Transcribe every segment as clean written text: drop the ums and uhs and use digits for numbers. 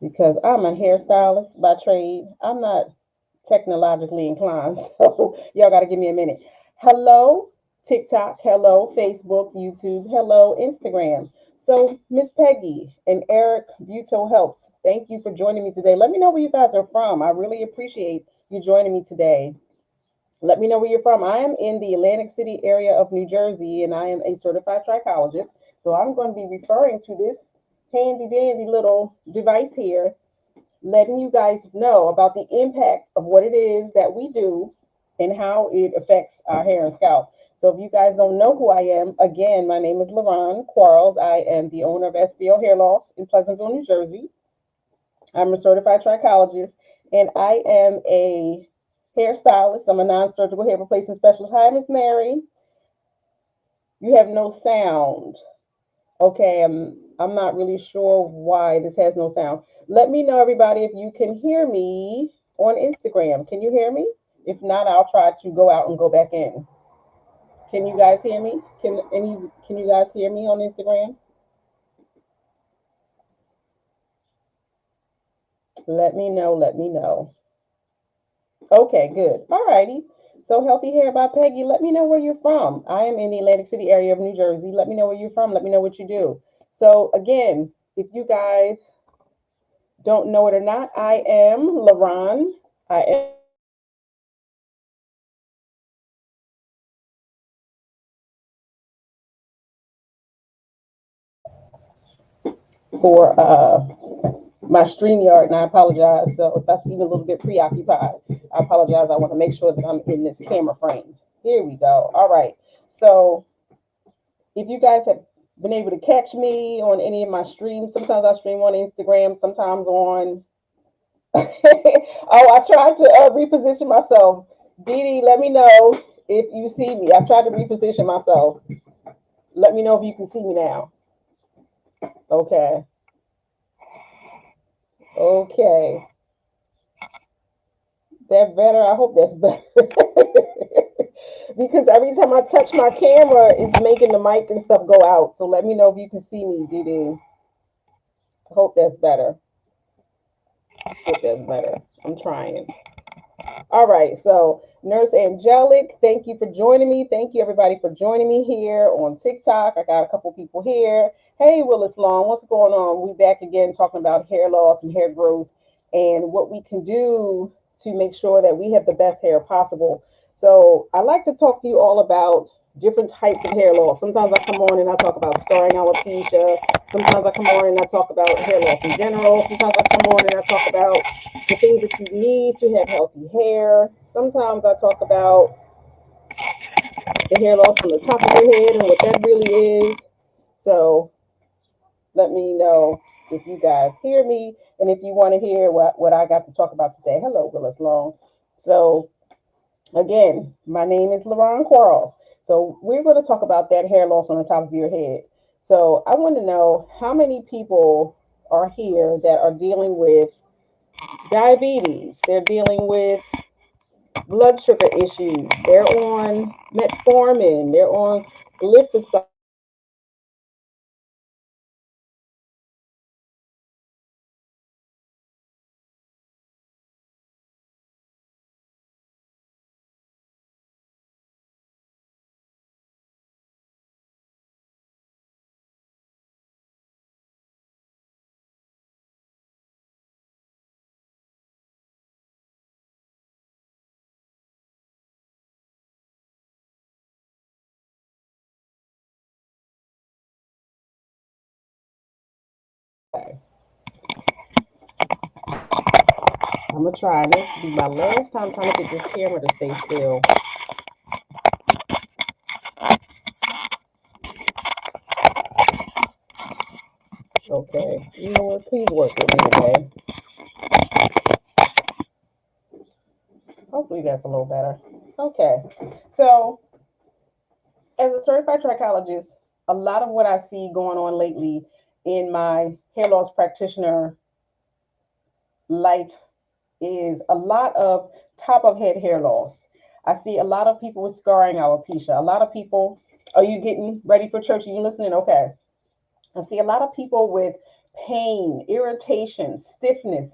because I'm a hairstylist by trade. I'm not technologically inclined, so y'all got to give me a minute. Hello, TikTok. Hello, Facebook, YouTube. Hello, Instagram. So, Miss Peggy and Eric Buto Helps, thank you for joining me today. Let me know where you guys are from. I really appreciate you joining me today. Let me know where you're from. I am in the Atlantic City area of New Jersey, and I am a certified trichologist. So I'm going to be referring to this handy dandy little device here, letting you guys know about the impact of what it is that we do and how it affects our hair and scalp. So if you guys don't know who I am, again, my name is LaRon Quarles. I am the owner of SBO Hair Loss in Pleasantville, New Jersey. I'm a certified trichologist, and I am a hairstylist. I'm a non-surgical hair replacement specialist. Hi, Miss Mary. You have no sound. Okay, I'm not really sure why this has no sound. Let me know, everybody, if you can hear me on Instagram. Can you hear me? If not, I'll try to go out and go back in. Can you guys hear me? Can you guys hear me on Instagram? Let me know. Let me know. Okay, good. All righty. So Healthy Hair by Peggy. Let me know where you're from. I am in the Atlantic City area of New Jersey. Let me know where you're from. Let me know what you do. So again, if you guys don't know it or not, I am LaRon. I am a certified trichologist. So let me know if you guys can hear me. For my StreamYard, and I apologize. So if I seem a little bit preoccupied, I apologize. I want to make sure that I'm in this camera frame. Here we go. All right. So if you guys have been able to catch me on any of my streams, sometimes I stream on Instagram, sometimes on. Oh, I tried to reposition myself. Dee Dee, let me know if you see me. I tried to reposition myself. Let me know if you can see me now. Okay. Okay. That better? I hope that's better. Because every time I touch my camera, it's making the mic and stuff go out. So let me know if you can see me, Dee Dee. I hope that's better. I hope that's better. I'm trying. All right. So, Nurse Angelic, thank you for joining me. Thank you, everybody, for joining me here on TikTok. I got a couple people here. Hey, Willis Long, what's going on? We back again talking about hair loss and hair growth and what we can do to make sure that we have the best hair possible. So, I like to talk to you all about different types of hair loss. Sometimes I come on and I talk about scarring alopecia. Sometimes I come on and I talk about hair loss in general. Sometimes I come on and I talk about the things that you need to have healthy hair. Sometimes I talk about the hair loss from the top of your head and what that really is. So let me know if you guys hear me and if you want to hear what I got to talk about today. Hello, Willis Long. So again, my name is LaRon Quarles. So we're going to talk about that hair loss on the top of your head. So I want to know how many people are here that are dealing with diabetes. They're dealing with blood sugar issues. They're on metformin. They're on glyphosate. Okay, I'm gonna try. This will be my last time trying to get this camera to stay still. Okay, you know what? Please work with me today. Hopefully that's a little better. Okay, so as a certified trichologist, a lot of what I see going on lately in my hair loss practitioner life is a lot of top of head hair loss. I see a lot of people with scarring alopecia. A lot of people, are you getting ready for church? Are you listening? Okay. I see a lot of people with pain, irritation, stiffness,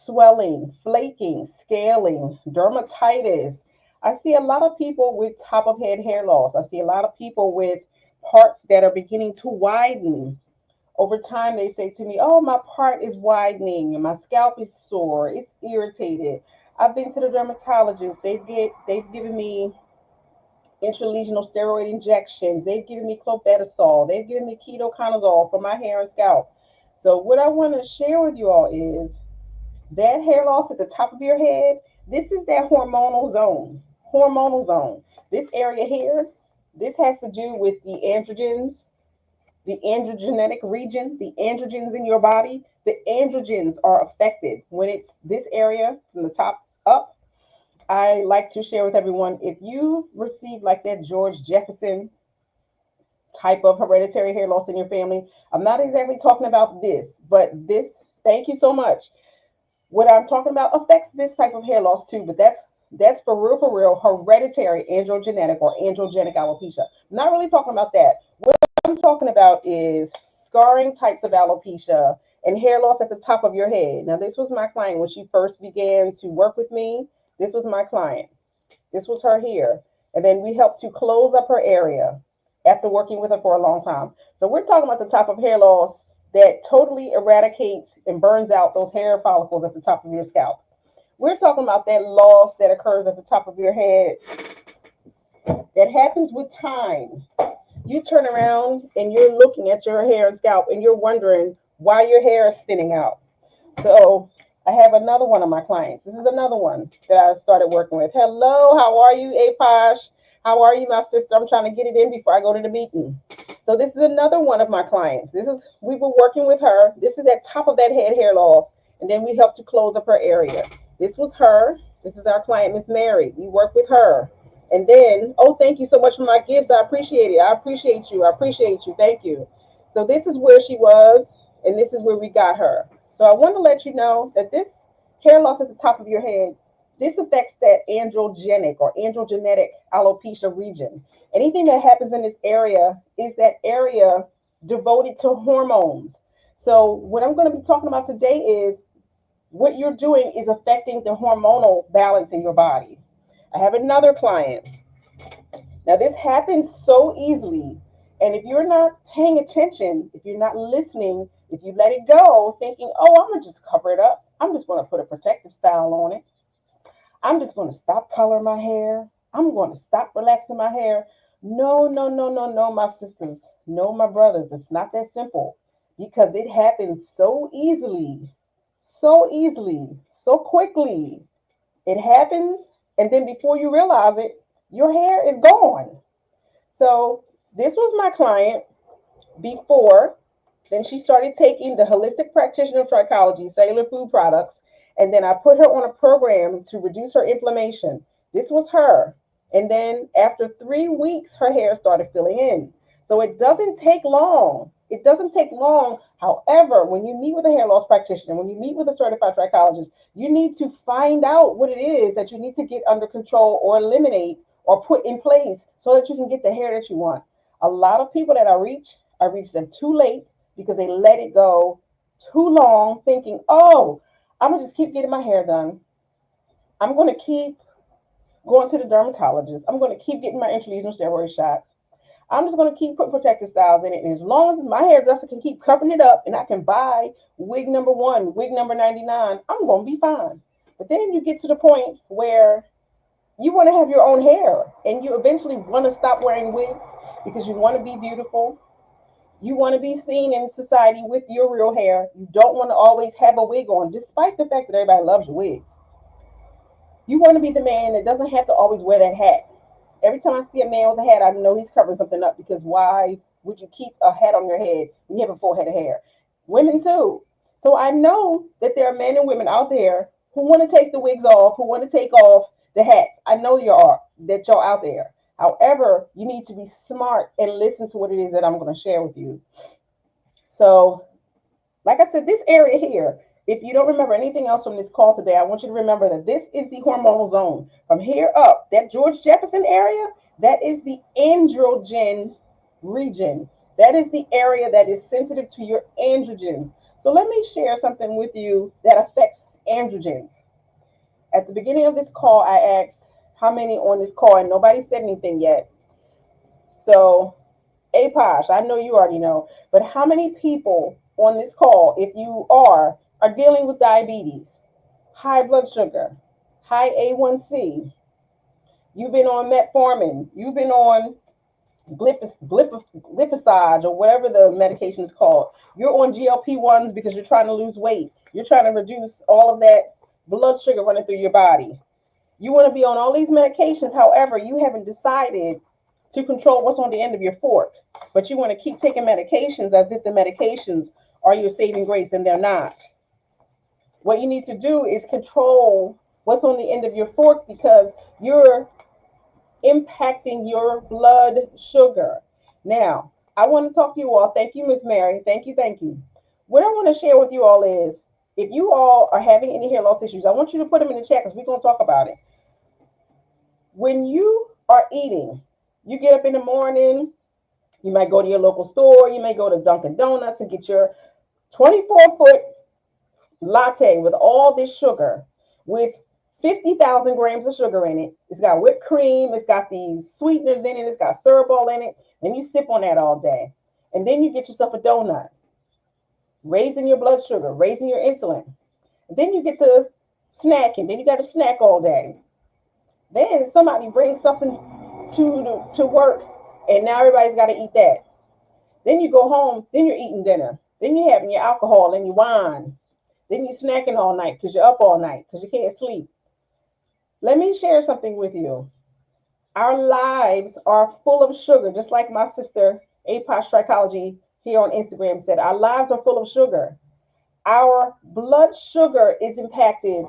swelling, flaking, scaling, dermatitis. I see a lot of people with top of head hair loss. I see a lot of people with parts that are beginning to widen. Over time, they say to me, "Oh, my part is widening and my scalp is sore. It's irritated." I've been to the dermatologist. They've given me intralesional steroid injections. They've given me clobetasol. They've given me ketoconazole for my hair and scalp. So what I want to share with you all is that hair loss at the top of your head. This is that hormonal zone. Hormonal zone. This area here, this has to do with the androgens, the androgenetic region, the androgens in your body. The androgens are affected when it's this area from the top up. I like to share with everyone, if you receive like that George Jefferson type of hereditary hair loss in your family, I'm not exactly talking about this, but this, thank you so much. What I'm talking about affects this type of hair loss too, but that's for real, hereditary androgenetic or androgenic alopecia. I'm not really talking about that. What I'm talking about is scarring types of alopecia and hair loss at the top of your head. Now, this was my client when she first began to work with me. This was my client. This was her here. And then we helped to close up her area after working with her for a long time. So we're talking about the type of hair loss that totally eradicates and burns out those hair follicles at the top of your scalp. We're talking about that loss that occurs at the top of your head that happens with time. You turn around and you're looking at your hair and scalp and you're wondering why your hair is thinning out. So I have another one of my clients. This is another one that I started working with. Hello, how are you, Aposh? How are you, my sister? I'm trying to get it in before I go to the meeting. So this is another one of my clients. We were working with her. This is at top of that head hair loss, and then we helped to close up her area. This was her. This is our client, Miss Mary. We work with her. And then, oh, thank you so much for my gifts. I appreciate it. I appreciate you. I appreciate you. Thank you. So this is where she was, and this is where we got her. So I want to let you know that this hair loss at the top of your head, this affects that androgenic or androgenetic alopecia region. Anything that happens in this area is that area devoted to hormones. So what I'm going to be talking about today is what you're doing is affecting the hormonal balance in your body. I have another client. Now, this happens so easily. And if you're not paying attention, if you're not listening, if you let it go, thinking, oh, I'm going to just cover it up, I'm just going to put a protective style on it, I'm just going to stop coloring my hair, I'm going to stop relaxing my hair. No, no, no, no, no, my sisters, no, my brothers, it's not that simple because it happens so easily, so quickly. It happens, and then before you realize it, your hair is gone. So this was my client before. Then she started taking the holistic practitioner of trichology, cellular food products, and then I put her on a program to reduce her inflammation. This was her. And then after 3 weeks, her hair started filling in. So it doesn't take long. It doesn't take long. However, when you meet with a hair loss practitioner, when you meet with a certified trichologist, you need to find out what it is that you need to get under control or eliminate or put in place so that you can get the hair that you want. A lot of people that I reach them too late because they let it go too long, thinking, oh, I'm going to just keep getting my hair done. I'm going to keep going to the dermatologist. I'm going to keep getting my intralesional steroid shots. I'm just going to keep putting protective styles in it. And as long as my hairdresser can keep covering it up and I can buy wig number 1, wig number 99, I'm going to be fine. But then you get to the point where you want to have your own hair and you eventually want to stop wearing wigs because you want to be beautiful. You want to be seen in society with your real hair. You don't want to always have a wig on, despite the fact that everybody loves your wigs. You want to be the man that doesn't have to always wear that hat. Every time I see a man with a hat, I know he's covering something up because why would you keep a hat on your head when you have a full head of hair? Women too. So I know that there are men and women out there who want to take the wigs off, who want to take off the hats. I know that you're out there. However, you need to be smart and listen to what it is that I'm going to share with you. So, like I said, this area here, if you don't remember anything else from this call today, I want you to remember that this is the hormonal zone. From here up, that George Jefferson area, that is the androgen region. That is the area that is sensitive to your androgens. So let me share something with you that affects androgens. At the beginning of this call, I asked how many on this call, and nobody said anything yet. So, Aposh, I know you already know, but how many people on this call, if you are dealing with diabetes, high blood sugar, high A1C, you've been on metformin, you've been on glyphosate or whatever the medication is called. You're on GLP-1s because you're trying to lose weight. You're trying to reduce all of that blood sugar running through your body. You want to be on all these medications. However, you haven't decided to control what's on the end of your fork, but you want to keep taking medications as if the medications are your saving grace, and they're not. What you need to do is control what's on the end of your fork because you're impacting your blood sugar. Now, I want to talk to you all. Thank you, Miss Mary. Thank you, thank you. What I want to share with you all is if you all are having any hair loss issues, I want you to put them in the chat because we're going to talk about it. When you are eating, you get up in the morning, you might go to your local store, you may go to Dunkin' Donuts and get your 24-foot latte with all this sugar, with 50,000 grams of sugar in it. It's got whipped cream. It's got these sweeteners in it. It's got syrup all in it. And you sip on that all day. And then you get yourself a donut, raising your blood sugar, raising your insulin. And then you get to snacking. Then you got to snack all day. Then somebody brings something to work, and now everybody's got to eat that. Then you go home. Then you're eating dinner. Then you're having your alcohol and your wine. Then you're snacking all night because you're up all night because you can't sleep. Let me share something with you. Our lives are full of sugar, just like my sister, Aposh Trichology, here on Instagram said, our lives are full of sugar. Our blood sugar is impacted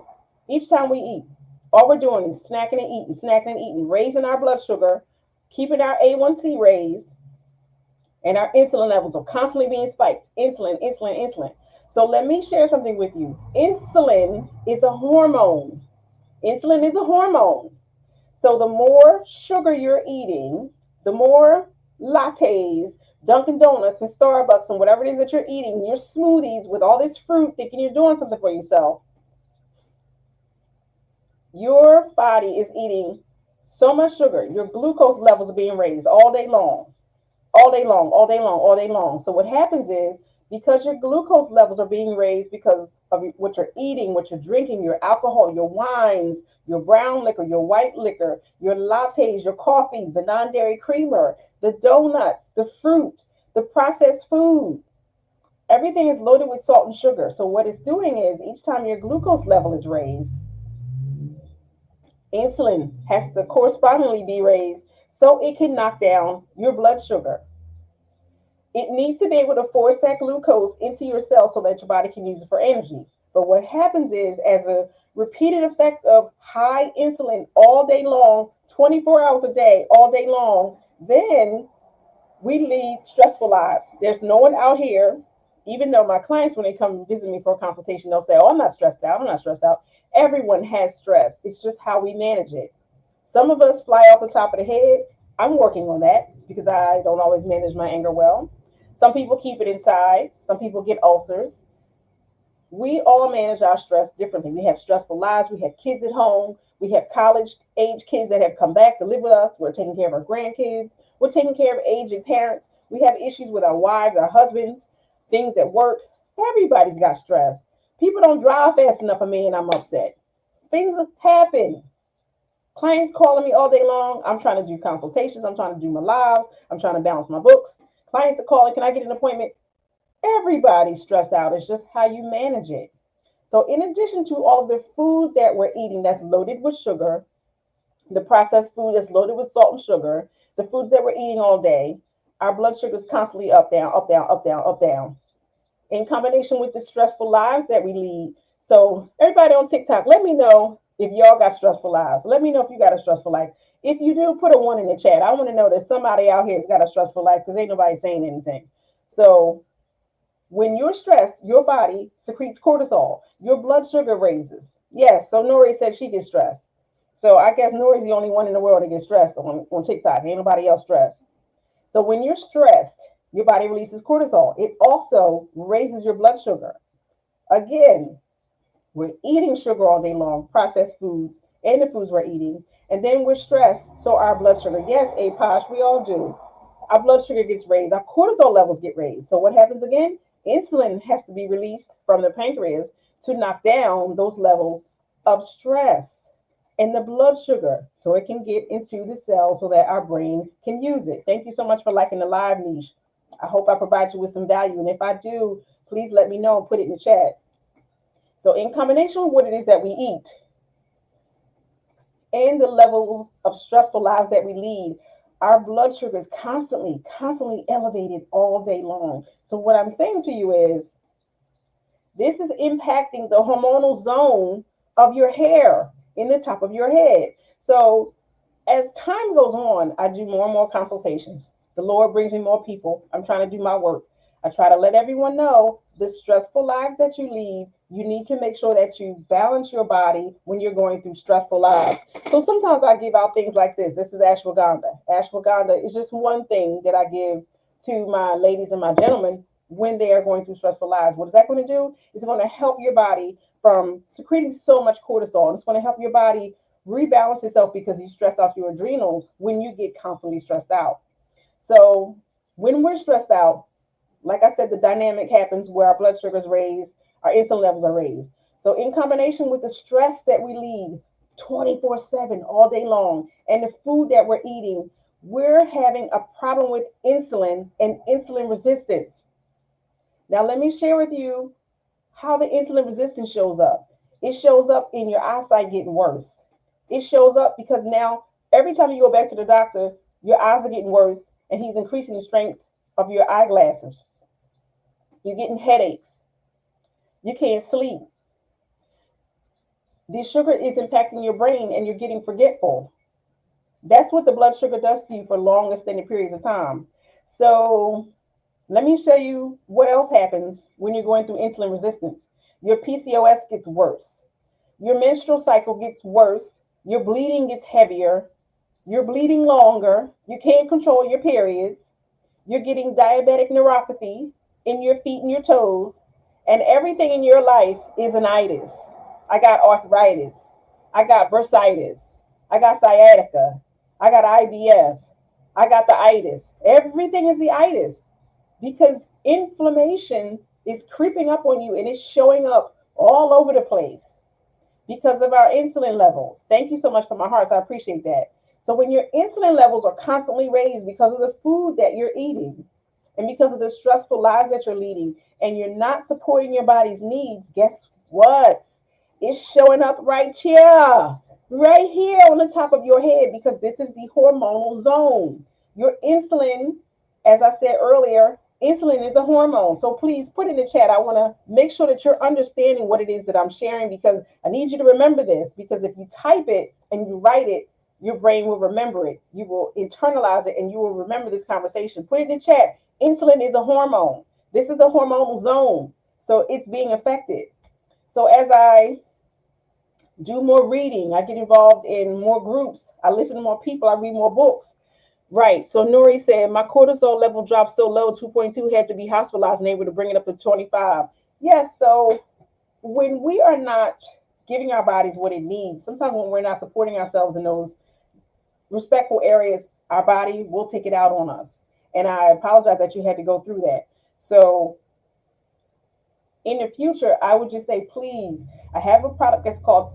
each time we eat. All we're doing is snacking and eating, raising our blood sugar, keeping our A1C raised, and our insulin levels are constantly being spiked. Insulin, insulin, insulin. So let me share something with you. Insulin is a hormone. Insulin is a hormone. So the more sugar you're eating, the more lattes, Dunkin' Donuts, and Starbucks, and whatever it is that you're eating, your smoothies with all this fruit, thinking you're doing something for yourself, your body is eating so much sugar. Your glucose levels are being raised all day long, all day long, all day long, all day long. So what happens is, because your glucose levels are being raised because of what you're eating, what you're drinking, your alcohol, your wines, your brown liquor, your white liquor, your lattes, your coffees, the non-dairy creamer, the donuts, the fruit, the processed food. Everything is loaded with salt and sugar. So what it's doing is each time your glucose level is raised, insulin has to correspondingly be raised so it can knock down your blood sugar. It needs to be able to force that glucose into your cells so that your body can use it for energy. But what happens is, as a repeated effect of high insulin all day long, 24 hours a day, all day long, then we lead stressful lives. There's no one out here, even though my clients, when they come visit me for a consultation, they'll say, oh, I'm not stressed out. I'm not stressed out. Everyone has stress. It's just how we manage it. Some of us fly off the top of the head. I'm working on that because I don't always manage my anger well. Some people keep it inside. Some people get ulcers. We all manage our stress differently. We have stressful lives. We have kids at home. We have college age kids that have come back to live with us. We're taking care of our grandkids. We're taking care of aging parents. We have issues with our wives, our husbands, things at work. Everybody's got stress. People don't drive fast enough for me and I'm upset. Things happen. Clients calling me all day long. I'm trying to do consultations. I'm trying to do my lives. I'm trying to balance my books. Clients are calling, can I get an appointment? Everybody's stressed out. It's just how you manage it. So in addition to all of the food that we're eating that's loaded with sugar, the processed food that's loaded with salt and sugar, the foods that we're eating all day, our blood sugar is constantly up, down, up, down, up, down, up, down. In combination with the stressful lives that we lead. So everybody on TikTok, let me know if y'all got stressful lives. Let me know if you got a stressful life. If you do, put a 1 in the chat. I want to know that somebody out here has got a stressful life because ain't nobody saying anything. So when you're stressed, your body secretes cortisol. Your blood sugar raises. Yes, so Nori said she gets stressed. So I guess Nori's the only one in the world that gets stressed on TikTok. Ain't nobody else stressed. So when you're stressed, your body releases cortisol. It also raises your blood sugar. Again, we're eating sugar all day long, processed foods, and the foods we're eating. And then we're stressed, so our blood sugar. Yes, Aposh, we all do. Our blood sugar gets raised, our cortisol levels get raised. So what happens again? Insulin has to be released from the pancreas to knock down those levels of stress and the blood sugar so it can get into the cell so that our brain can use it. Thank you so much for liking the live niche. I hope I provide you with some value. And if I do, please let me know and put it in the chat. So, in combination with what it is that we eat and the levels of stressful lives that we lead, our blood sugar is constantly elevated all day long. So, what I'm saying to you is this is impacting the hormonal zone of your hair in the top of your head. So, as time goes on, I do more and more consultations. The Lord brings me more people. I'm trying to do my work. I try to let everyone know the stressful lives that you lead. You need to make sure that you balance your body when you're going through stressful lives. So sometimes I give out things like this. This is ashwagandha. Ashwagandha is just one thing that I give to my ladies and my gentlemen when they are going through stressful lives. What is that going to do? It's going to help your body from secreting so much cortisol. It's going to help your body rebalance itself because you stress out your adrenals when you get constantly stressed out. So when we're stressed out, like I said, the dynamic happens where our blood sugar is raised, our insulin levels are raised. So in combination with the stress that we lead 24/7 all day long and the food that we're eating, we're having a problem with insulin and insulin resistance. Now let me share with you how the insulin resistance shows up. It shows up in your eyesight getting worse. It shows up because now every time you go back to the doctor, your eyes are getting worse and he's increasing the strength of your eyeglasses. You're getting headaches. You can't sleep. The sugar is impacting your brain and you're getting forgetful. That's what the blood sugar does to you for long extended periods of time. So let me show you what else happens when you're going through insulin resistance. Your PCOS gets worse. Your menstrual cycle gets worse. Your bleeding gets heavier. You're bleeding longer. You can't control your periods. You're getting diabetic neuropathy in your feet and your toes. And everything in your life is an itis. I got arthritis. I got bursitis. I got sciatica. I got IBS. I got the itis. Everything is the itis because inflammation is creeping up on you and it's showing up all over the place because of our insulin levels. Thank you so much for my hearts. I appreciate that. So when your insulin levels are constantly raised because of the food that you're eating and because of the stressful lives that you're leading and you're not supporting your body's needs, guess what? It's showing up right here on the top of your head because this is the hormonal zone. Your insulin, as I said earlier, insulin is a hormone. So please put in the chat. I want to make sure that you're understanding what it is that I'm sharing because I need you to remember this because if you type it and you write it, your brain will remember it. You will internalize it and you will remember this conversation. Put it in the chat. Insulin is a hormone. This is the hormonal zone. So it's being affected. So as I do more reading, I get involved in more groups, I listen to more people, I read more books. Right. So Nuri said my cortisol level dropped so low, 2.2, had to be hospitalized and able to bring it up to 25. Yes. So when we are not giving our bodies what it needs, sometimes when we're not supporting ourselves in those respectful areas, our body will take it out on us. And I apologize that you had to go through that. So in the future, I would just say, please, I have a product that's called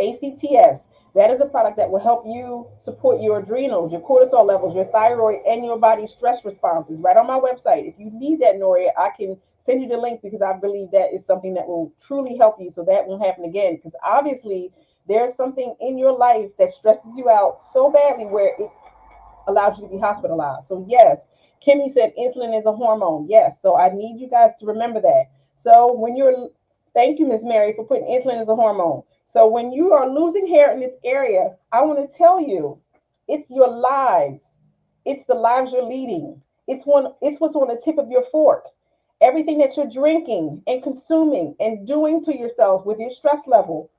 ACTS. That is a product that will help you support your adrenals, your cortisol levels, your thyroid, and your body's stress responses right on my website. If you need that, Noria, I can send you the link because I believe that is something that will truly help you so that won't happen again. Because obviously, there's something in your life that stresses you out so badly where it allows you to be hospitalized. So, yes, Kimmy said insulin is a hormone. Yes. So, I need you guys to remember that. So, when you're, thank you, Miss Mary, for putting insulin as a hormone. So, when you are losing hair in this area, I want to tell you it's your lives, it's the lives you're leading, it's what's on the tip of your fork. Everything that you're drinking and consuming and doing to yourself with your stress level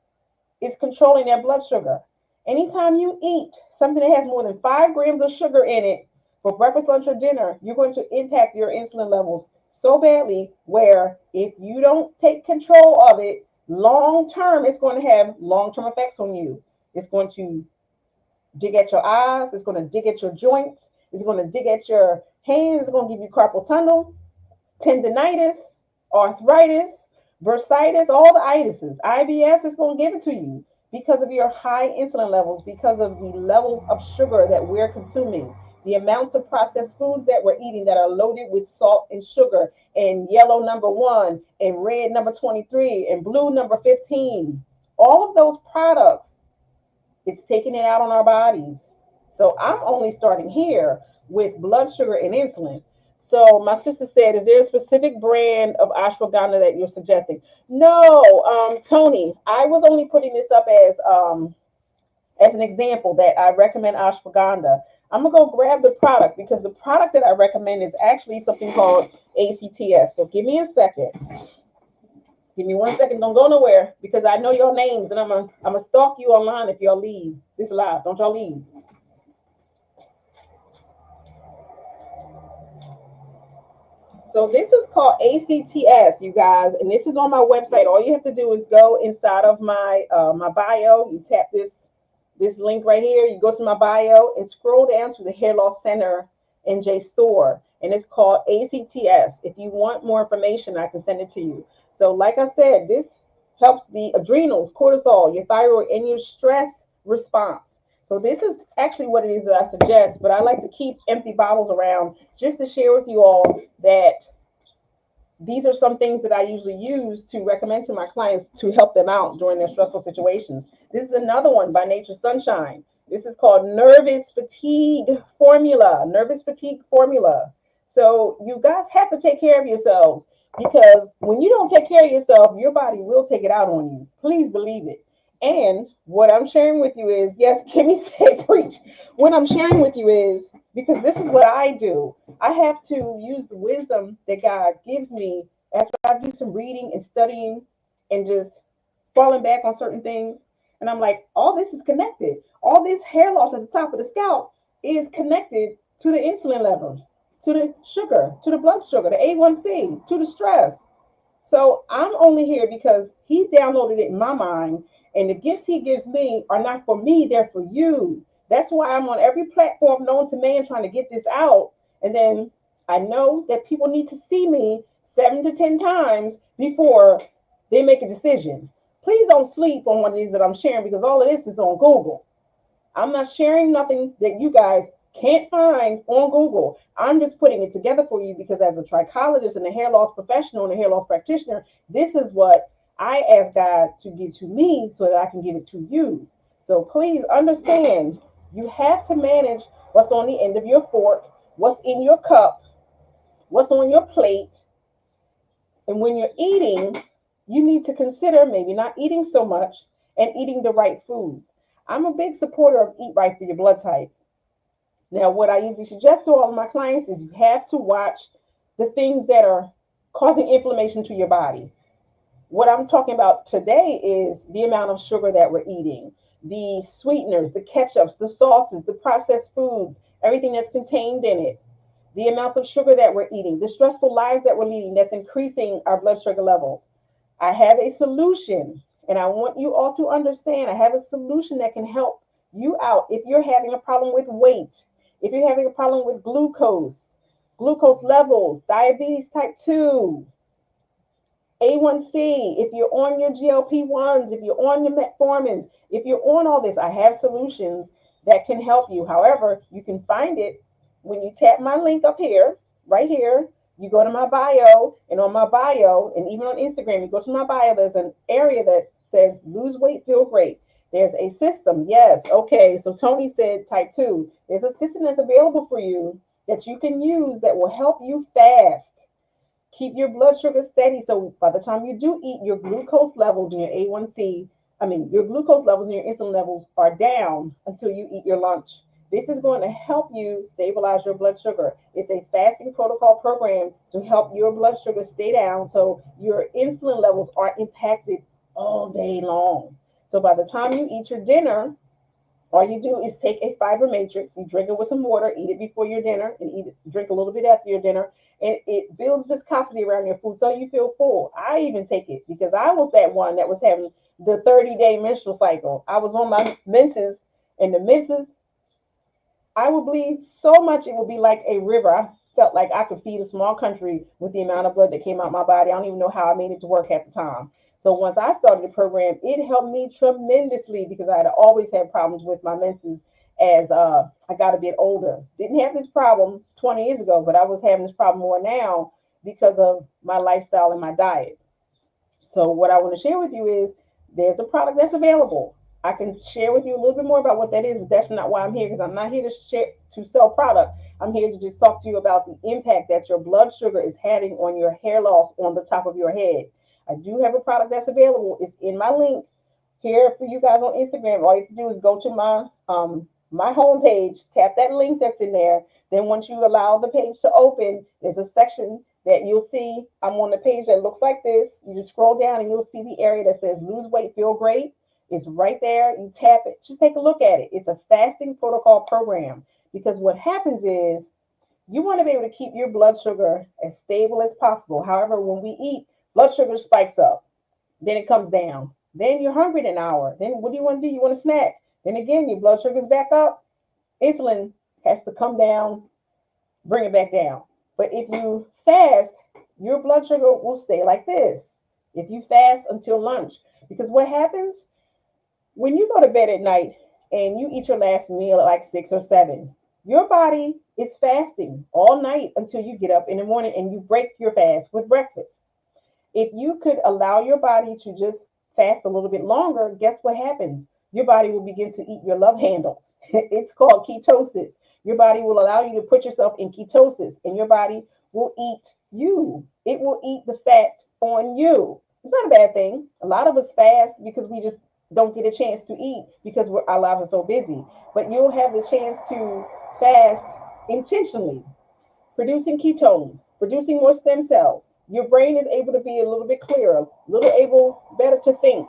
is controlling that blood sugar. Anytime you eat something that has more than 5 grams of sugar in it for breakfast, lunch, or dinner, you're going to impact your insulin levels so badly where if you don't take control of it long term, it's going to have long term effects on you. It's going to dig at your eyes, it's going to dig at your joints, it's going to dig at your hands, it's going to give you carpal tunnel, tendonitis, arthritis, bursitis, all the itises. IBS is going to give it to you because of your high insulin levels, because of the levels of sugar that we're consuming, the amounts of processed foods that we're eating that are loaded with salt and sugar, and yellow number 1, and red number 23, and blue number 15. All of those products, it's taking it out on our bodies. So I'm only starting here with blood sugar and insulin. So my sister said, "Is there a specific brand of ashwagandha that you're suggesting?" No, Tony. I was only putting this up as an example that I recommend ashwagandha. I'm gonna go grab the product because the product that I recommend is actually something called ACTS. So give me a second. Give me 1 second. Don't go nowhere because I know your names and I'm gonna stalk you online if y'all leave this live. Don't y'all leave. So this is called ACTS, you guys, and this is on my website. All you have to do is go inside of my bio. You tap this link right here. You go to my bio and scroll down to the Hair Loss Center NJ store, and it's called ACTS. If you want more information, I can send it to you. So, like I said, this helps the adrenals, cortisol, your thyroid, and your stress response. So this is actually what it is that I suggest, but I like to keep empty bottles around just to share with you all that these are some things that I usually use to recommend to my clients to help them out during their stressful situations. This is another one by Nature Sunshine. This is called Nervous Fatigue Formula. Nervous Fatigue Formula. So you guys have to take care of yourselves because when you don't take care of yourself, your body will take it out on you. Please believe it. And what I'm sharing with you is, yes, Kimmy said preach. What I'm sharing with you is, because this is what I do, I have to use the wisdom that God gives me after I do some reading and studying and just falling back on certain things. And I'm like, all this is connected. All this hair loss at the top of the scalp is connected to the insulin levels, to the sugar, to the blood sugar, the A1C, to the stress. So I'm only here because he downloaded it in my mind, and the gifts he gives me are not for me, they're for you. That's why I'm on every platform known to man trying to get this out. And then I know that people need to see me 7 to 10 times before they make a decision. Please don't sleep on one of these that I'm sharing because all of this is on Google. I'm not sharing nothing that you guys can't find on Google. I'm just putting it together for you because as a trichologist and a hair loss professional and a hair loss practitioner, this is what I ask God to give to me so that I can give it to you. So please understand, you have to manage what's on the end of your fork, what's in your cup, what's on your plate. And when you're eating, you need to consider maybe not eating so much and eating the right foods. I'm a big supporter of eat right for your blood type. Now, what I usually suggest to all of my clients is you have to watch the things that are causing inflammation to your body. What I'm talking about today is the amount of sugar that we're eating, the sweeteners, the ketchups, the sauces, the processed foods, everything that's contained in it, the amounts of sugar that we're eating, the stressful lives that we're leading that's increasing our blood sugar levels. I have a solution, and I want you all to understand I have a solution that can help you out if you're having a problem with weight, if you're having a problem with glucose levels, diabetes type 2, A1C, if you're on your GLP-1s, if you're on your metformins, if you're on all this, I have solutions that can help you. However, you can find it when you tap my link up here, right here. You go to my bio, and on my bio, and even on Instagram, you go to my bio, there's an area that says lose weight, feel great. There's a system. Yes. Okay. So Tony said type 2. There's a system that's available for you that you can use that will help you fast. Keep your blood sugar steady. So by the time you do eat, your glucose levels and your A1C, your glucose levels and your insulin levels are down until you eat your lunch. This is going to help you stabilize your blood sugar. It's a fasting protocol program to help your blood sugar stay down so your insulin levels aren't impacted all day long. So by the time you eat your dinner, All you do is take a fiber matrix, you drink it with some water, eat it before your dinner, and drink a little bit after your dinner, and it builds viscosity around your food so you feel full. I even take it because I was that one that was having the 30-day menstrual cycle. I was on my menses, and the menses, I would bleed so much it would be like a river. I felt like I could feed a small country with the amount of blood that came out my body. I don't even know how I made it to work half the time. So once I started the program, it helped me tremendously because I had always had problems with my menses as I got a bit older. Didn't have this problem 20 years ago, but I was having this problem more now because of my lifestyle and my diet. So what I want to share with you is there's a product that's available. I can share with you a little bit more about what that is, but that's not why I'm here because I'm not here to share to sell product. I'm here to just talk to you about the impact that your blood sugar is having on your hair loss on the top of your head. I do have a product that's available. It's in my link here for you guys on Instagram. All you have to do is go to my homepage, tap that link that's in there. Then once you allow the page to open, there's a section that you'll see. I'm on the page that looks like this. You just scroll down and you'll see the area that says lose weight, feel great. It's right there. You tap it. Just take a look at it. It's a fasting protocol program because what happens is you want to be able to keep your blood sugar as stable as possible. However, when we eat, blood sugar spikes up, then it comes down. Then you're hungry in an hour. Then what do you want to do? You want to snack. Then again, your blood sugar's back up. Insulin has to come down, bring it back down. But if you fast, your blood sugar will stay like this. If you fast until lunch, because what happens when you go to bed at night and you eat your last meal at like 6 or 7, your body is fasting all night until you get up in the morning and you break your fast with breakfast. If you could allow your body to just fast a little bit longer, guess what happens? Your body will begin to eat your love handles. It's called ketosis. Your body will allow you to put yourself in ketosis, and your body will eat you. It will eat the fat on you. It's not a bad thing. A lot of us fast because we just don't get a chance to eat because our lives are so busy. But you'll have the chance to fast intentionally, producing ketones, producing more stem cells. Your brain is able to be a little bit clearer, a little able better to think.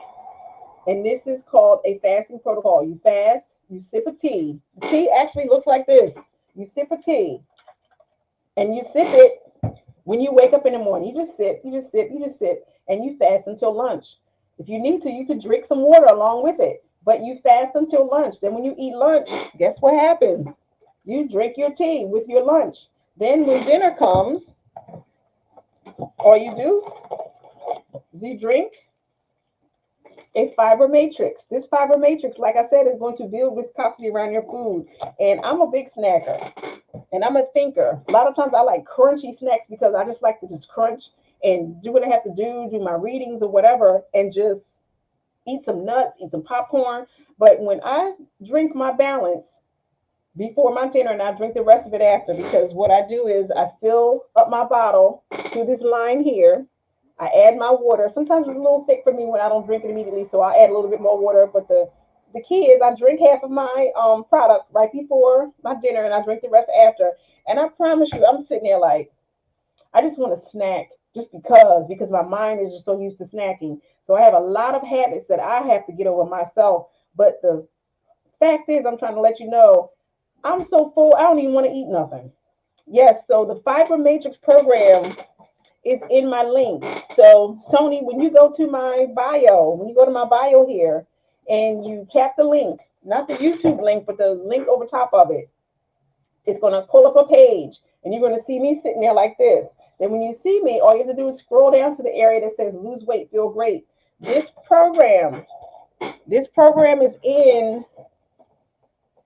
And this is called a fasting protocol. You fast, you sip a tea. The tea actually looks like this. You sip a tea and you sip it when you wake up in the morning. You just sip, you just sip, you just sip, and you fast until lunch. If you need to, you could drink some water along with it, but you fast until lunch. Then when you eat lunch, guess what happens? You drink your tea with your lunch. Then when dinner comes, all you do is you drink a fiber matrix. This fiber matrix, like I said, is going to build viscosity around your food. And I'm a big snacker and I'm a thinker. A lot of times I like crunchy snacks because I just like to just crunch and do what I have to do my readings or whatever, and just eat some nuts, eat some popcorn. But when I drink my balance before my dinner and I drink the rest of it after, because what I do is I fill up my bottle to this line here. I add my water. Sometimes it's a little thick for me when I don't drink it immediately, so I add a little bit more water. But the key is I drink half of my product right before my dinner, and I drink the rest after. And I promise you, I'm sitting there like I just want to snack just because my mind is just so used to snacking. So I have a lot of habits that I have to get over myself. But the fact is, I'm trying to let you know I'm so full, I don't even want to eat nothing. Yes, so the Fiber Matrix program is in my link. So, Tony, when you go to my bio, when you go to my bio here and you tap the link, not the YouTube link, but the link over top of it, it's going to pull up a page and you're going to see me sitting there like this. Then when you see me, all you have to do is scroll down to the area that says lose weight, feel great. This program is in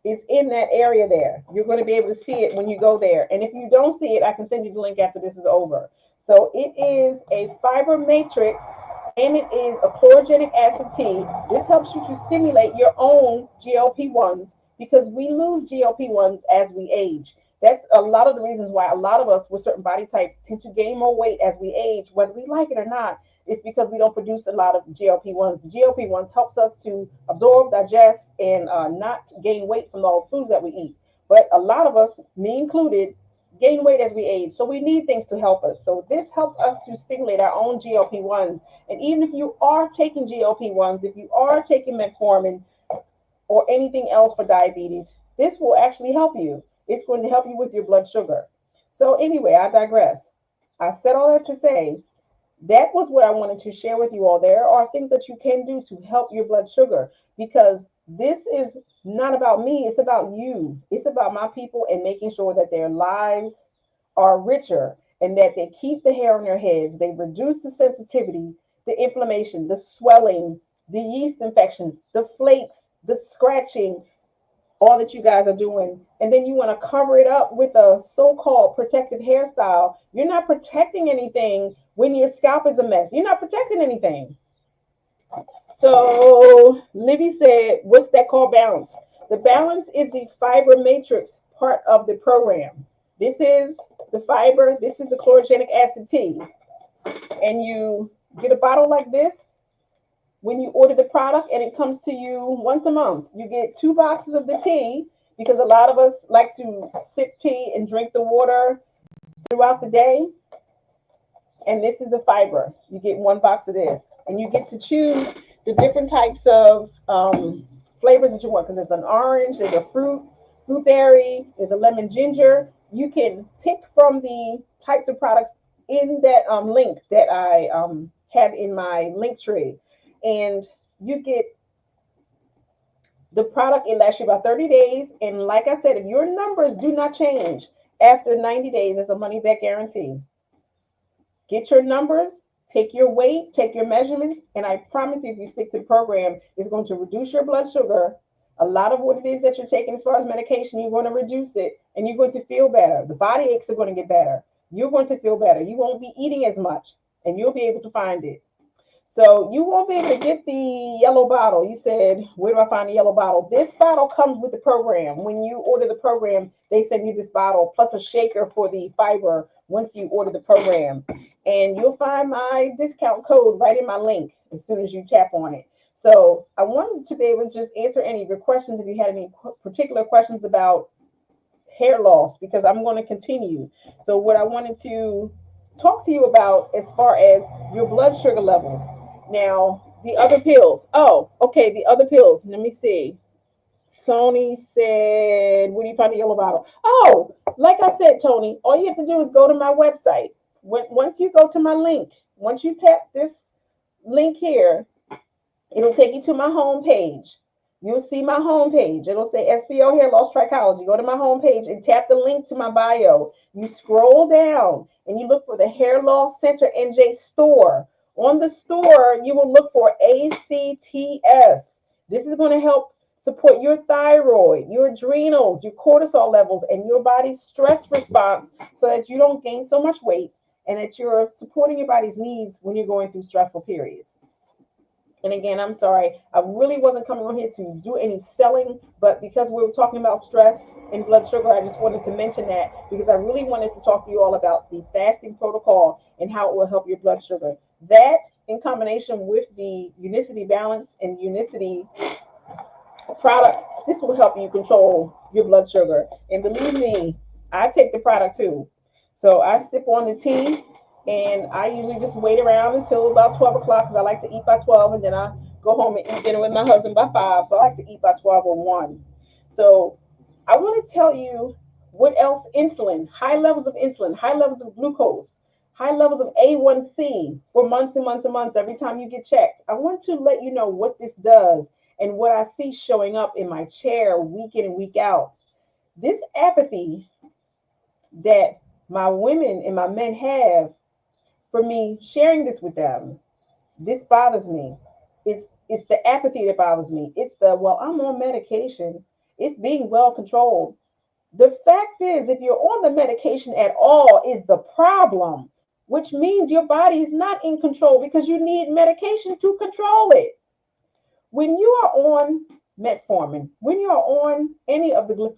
that area there. You're going to be able to see it when you go there. And if you don't see it, I can send you the link after this is over. So it is a fiber matrix and it is a chlorogenic acid tea. This helps you to stimulate your own GLP-1s because we lose GLP-1s as we age. That's a lot of the reasons why a lot of us with certain body types tend to gain more weight as we age, whether we like it or not. It's because we don't produce a lot of GLP-1s. The GLP-1s helps us to absorb, digest, and not gain weight from all the foods that we eat. But a lot of us, me included, gain weight as we age. So we need things to help us. So this helps us to stimulate our own GLP-1s. And even if you are taking GLP-1s, if you are taking metformin, or anything else for diabetes, this will actually help you. It's going to help you with your blood sugar. So, anyway, I digress. I said all that to say that was what I wanted to share with you all. There are things that you can do to help your blood sugar because this is not about me, it's about you. It's about my people and making sure that their lives are richer and that they keep the hair on their heads. They reduce the sensitivity, the inflammation, the swelling, the yeast infections, the flakes, the scratching, all that you guys are doing, and then you want to cover it up with a so-called protective hairstyle. You're not protecting anything when your scalp is a mess. You're not protecting anything. So Libby said, what's that called? Balance. The balance is the fiber matrix part of the program. This is the fiber, this is the chlorogenic acid tea. And you get a bottle like this when you order the product, and it comes to you once a month. You get 2 boxes of the tea because a lot of us like to sip tea and drink the water throughout the day. And this is the fiber. You get 1 box of this, and you get to choose the different types of flavors that you want. Because there's an orange, there's a fruit berry, there's a lemon ginger. You can pick from the types of products in that link that I have in my link tree, and you get the product. It lasts you about 30 days, and like I said, if your numbers do not change after 90 days, it's a money back guarantee. Get your numbers, take your weight, take your measurements, and I promise you, if you stick to the program, it's going to reduce your blood sugar. A lot of what it is that you're taking as far as medication, you're going to reduce it, and you're going to feel better. The body aches are going to get better. You're going to feel better. You won't be eating as much, and you'll be able to find it. So you won't be able to get the yellow bottle. You said, where do I find the yellow bottle? This bottle comes with the program. When you order the program, they send you this bottle plus a shaker for the fiber once you order the program. And you'll find my discount code right in my link as soon as you tap on it. So I wanted to be able to just answer any of your questions if you had any particular questions about hair loss, because I'm going to continue. So what I wanted to talk to you about as far as your blood sugar levels. Now, the other pills. Oh, okay, the other pills. Let me see. Tony said, where do you find the yellow bottle? Oh, like I said, Tony, all you have to do is go to my website. Once you go to my link, once you tap this link here, it'll take you to my home page. You'll see my home page. It'll say SBO Hair Loss Trichology. Go to my home page and tap the link to my bio. You scroll down and you look for the Hair Loss Center NJ store. On the store, you will look for ACTS. This is going to help support your thyroid, your adrenals, your cortisol levels, and your body's stress response so that you don't gain so much weight and that you're supporting your body's needs when you're going through stressful periods. And again, I'm sorry, I really wasn't coming on here to do any selling, but because we were talking about stress and blood sugar, I just wanted to mention that because I really wanted to talk to you all about the fasting protocol and how it will help your blood sugar. That, in combination with the Unicity Balance and Unicity product, this will help you control your blood sugar. And believe me, I take the product too. So I sip on the tea, and I usually just wait around until about 12 o'clock because I like to eat by 12, and then I go home and eat dinner with my husband by 5. So I like to eat by 12 or 1. So I want to tell you what else: insulin, high levels of insulin, high levels of glucose, high levels of A1C for months and months and months every time you get checked. I want to let you know what this does and what I see showing up in my chair week in and week out. This apathy that my women and my men have for me sharing this with them, this bothers me. It's the apathy that bothers me. It's the, well, I'm on medication. It's being well controlled. The fact is, if you're on the medication at all, is the problem, which means your body is not in control because you need medication to control it. When you are on metformin, when you are on any of the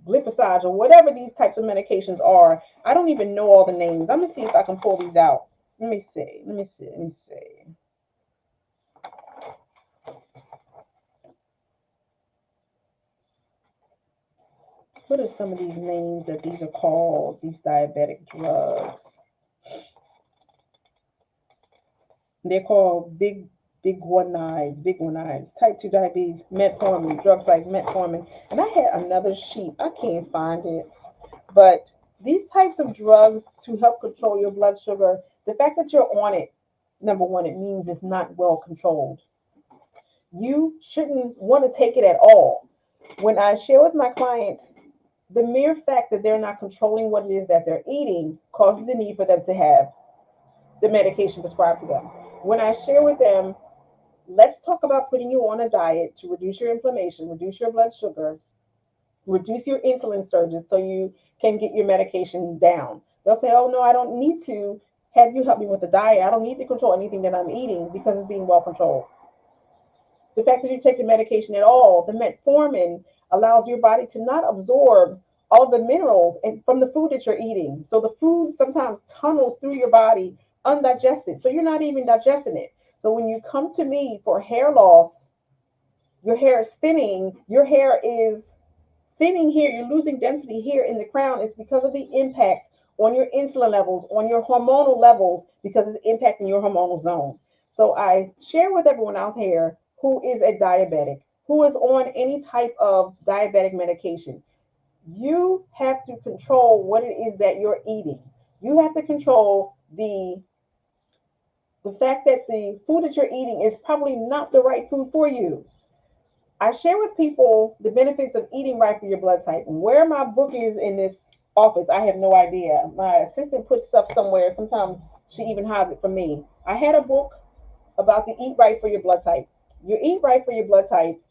glyphosides or whatever these types of medications are, I don't even know all the names. I'm gonna see if I can pull these out. Let me see. What are some of these names that these are called, these diabetic drugs? They're called big big one eyes, type 2 diabetes, metformin, drugs like metformin. And I had another sheet, I can't find it, but these types of drugs to help control your blood sugar, the fact that you're on it, number one, it means it's not well controlled. You shouldn't want to take it at all. When I share with my clients, the mere fact that they're not controlling what it is that they're eating causes the need for them to have the medication prescribed to them. When I share with them, let's talk about putting you on a diet to reduce your inflammation, reduce your blood sugar, reduce your insulin surges so you can get your medication down. They'll say, oh, no, I don't need to have you help me with the diet. I don't need to control anything that I'm eating because it's being well controlled. The fact that you take the medication at all, the metformin allows your body to not absorb all the minerals and from the food that you're eating. So the food sometimes tunnels through your body undigested. So you're not even digesting it. So when you come to me for hair loss, your hair is thinning, your hair is thinning here, you're losing density here in the crown, it's because of the impact on your insulin levels, on your hormonal levels, because it's impacting your hormonal zone. So I share with everyone out here who is a diabetic, who is on any type of diabetic medication. You have to control what it is that you're eating. You have to control the fact that the food that you're eating is probably not the right food for you. I share with people the benefits of eating right for your blood type. Where my book is in this office, I have no idea. My assistant puts stuff somewhere. Sometimes she even hides it from me. I had a book about the Eat Right for Your Blood Type. Your Eat Right for Your Blood Type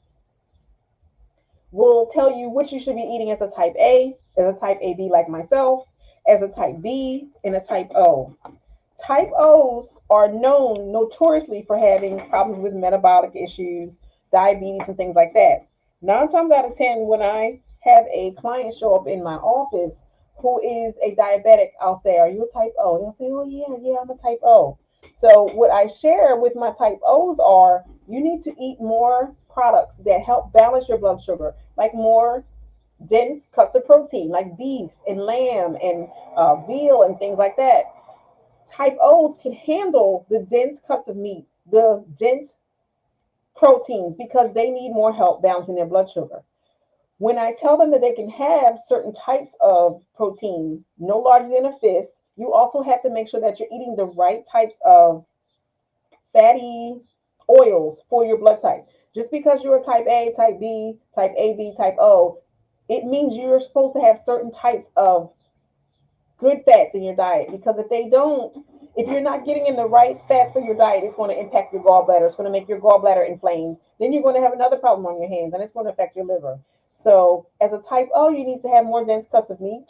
will tell you what you should be eating as a type A, as a type AB like myself, as a type B, and a type O. Type O's are known notoriously for having problems with metabolic issues, diabetes, and things like that. 9 times out of 10, when I have a client show up in my office who is a diabetic, I'll say, are you a type O? They'll say, oh, yeah, yeah, I'm a type O. So, what I share with my type O's are you need to eat more products that help balance your blood sugar, like more dense cuts of protein, like beef and lamb and veal and things like that. Type O's can handle the dense cuts of meat, the dense proteins, because they need more help balancing their blood sugar. When I tell them that they can have certain types of protein, no larger than a fist, you also have to make sure that you're eating the right types of fatty oils for your blood type. Just because you're a type A, type B, type AB, type O, it means you're supposed to have certain types of good fats in your diet, because if they don't, if you're not getting in the right fats for your diet, it's going to impact your gallbladder. It's going to make your gallbladder inflamed. Then you're going to have another problem on your hands, and it's going to affect your liver. So, as a type O, you need to have more dense cuts of meat.